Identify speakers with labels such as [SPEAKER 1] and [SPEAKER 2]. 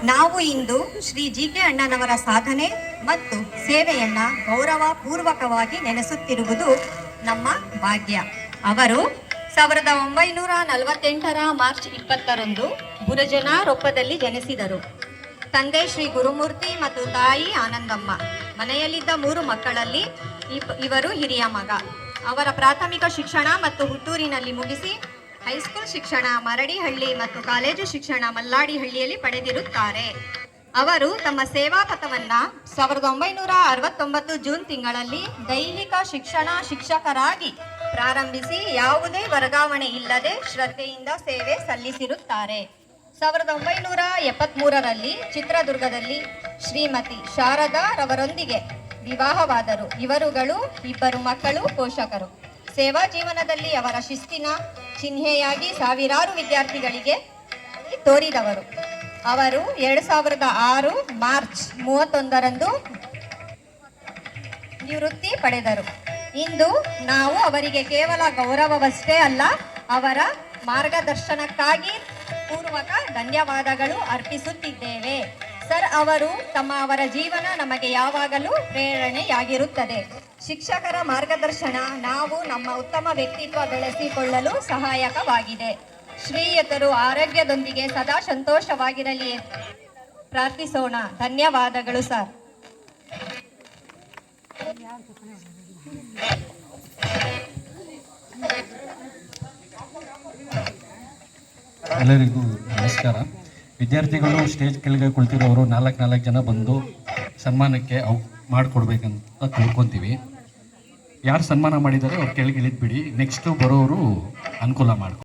[SPEAKER 1] ನಾವು ಇಂದು ಶ್ರೀ ಜಿ.ಕೆ. ಅಣ್ಣನವರ ಸಾಧನೆ ಮತ್ತು ಸೇವೆಯನ್ನ ಗೌರವ ಪೂರ್ವಕವಾಗಿ ನೆನೆಸುತ್ತಿರುವುದು ನಮ್ಮ ಭಾಗ್ಯ. ಅವರು 1948ರ ಮಾರ್ಚ್ 20ರಂದು ಬುರಜನರೊಪ್ಪದಲ್ಲಿ ಜನಿಸಿದರು. ತಂದೆ ಶ್ರೀ ಗುರುಮೂರ್ತಿ ಮತ್ತು ತಾಯಿ ಆನಂದಮ್ಮ. ಮನೆಯಲ್ಲಿದ್ದ 3 ಮಕ್ಕಳಲ್ಲಿ ಇವರು ಹಿರಿಯ ಮಗ. ಅವರ ಪ್ರಾಥಮಿಕ ಶಿಕ್ಷಣ ಮತ್ತು ಹುಟ್ಟೂರಿನಲ್ಲಿ ಮುಗಿಸಿ ಹೈಸ್ಕೂಲ್ ಶಿಕ್ಷಣ ಮರಡಿಹಳ್ಳಿ ಮತ್ತು ಕಾಲೇಜು ಶಿಕ್ಷಣ ಮಲ್ಲಾಡಿಹಳ್ಳಿಯಲ್ಲಿ ಪಡೆದಿರುತ್ತಾರೆ. ಅವರು ತಮ್ಮ ಸೇವಾ ಪಥವನ್ನ 1969 ಜೂನ್ ತಿಂಗಳಲ್ಲಿ ದೈಹಿಕ ಶಿಕ್ಷಣ ಶಿಕ್ಷಕರಾಗಿ ಪ್ರಾರಂಭಿಸಿ ಯಾವುದೇ ವರ್ಗಾವಣೆ ಇಲ್ಲದೆ ಶ್ರದ್ಧೆಯಿಂದ ಸೇವೆ ಸಲ್ಲಿಸಿರುತ್ತಾರೆ. 1973ರಲ್ಲಿ ಚಿತ್ರದುರ್ಗದಲ್ಲಿ ಶ್ರೀಮತಿ ಶಾರದಾ ರವರೊಂದಿಗೆ ವಿವಾಹವಾದರು. ಇವರುಗಳು 2 ಮಕ್ಕಳು, ಪೋಷಕರು. ಸೇವಾ ಜೀವನದಲ್ಲಿ ಅವರ ಶಿಸ್ತಿನ ಚಿಹ್ನೆಯಾಗಿ ಸಾವಿರಾರು ವಿದ್ಯಾರ್ಥಿಗಳಿಗೆ ತೋರಿದವರು. ಅವರು 2006 ಮಾರ್ಚ್ 31ರಂದು ನಿವೃತ್ತಿ ಪಡೆದರು. ಇಂದು ನಾವು ಅವರಿಗೆ ಕೇವಲ ಗೌರವವಷ್ಟೇ ಅಲ್ಲ, ಅವರ ಮಾರ್ಗದರ್ಶನಕ್ಕಾಗಿ ಪೂರ್ವಕ ಧನ್ಯವಾದಗಳು ಅರ್ಪಿಸುತ್ತಿದ್ದೇವೆ. ಸರ್, ಅವರ ಜೀವನ ನಮಗೆ ಯಾವಾಗಲೂ ಪ್ರೇರಣೆಯಾಗಿರುತ್ತದೆ. ಶಿಕ್ಷಕರ ಮಾರ್ಗದರ್ಶನ ನಾವು ನಮ್ಮ ಉತ್ತಮ ವ್ಯಕ್ತಿತ್ವ ಬೆಳೆಸಿಕೊಳ್ಳಲು ಸಹಾಯಕವಾಗಿದೆ. ಶ್ರೀಯುತರು ಆರೋಗ್ಯದೊಂದಿಗೆ ಸದಾ ಸಂತೋಷವಾಗಿರಲಿ ಪ್ರಾರ್ಥಿಸೋಣ. ಧನ್ಯವಾದಗಳು ಸರ್.
[SPEAKER 2] ಎಲ್ಲರಿಗೂ ನಮಸ್ಕಾರ. ವಿದ್ಯಾರ್ಥಿಗಳು ಸ್ಟೇಜ್ ಕೆಳಗೆ ಕುಳಿತಿರೋರು 4 ಜನ ಬಂದು ಸನ್ಮಾನಕ್ಕೆ ಮಾಡಿಕೊಡ್ಬೇಕಂತ ತಿಳ್ಕೊತೀವಿ. ಯಾರು ಸನ್ಮಾನ ಮಾಡಿದ್ದಾರೆ ಅವ್ರು ಕೆಳಗೆ ಇಳಿದ್ಬಿಡಿ. ನೆಕ್ಸ್ಟು ಬರೋರು ಅನುಕೂಲ ಮಾಡ್ಕೊ.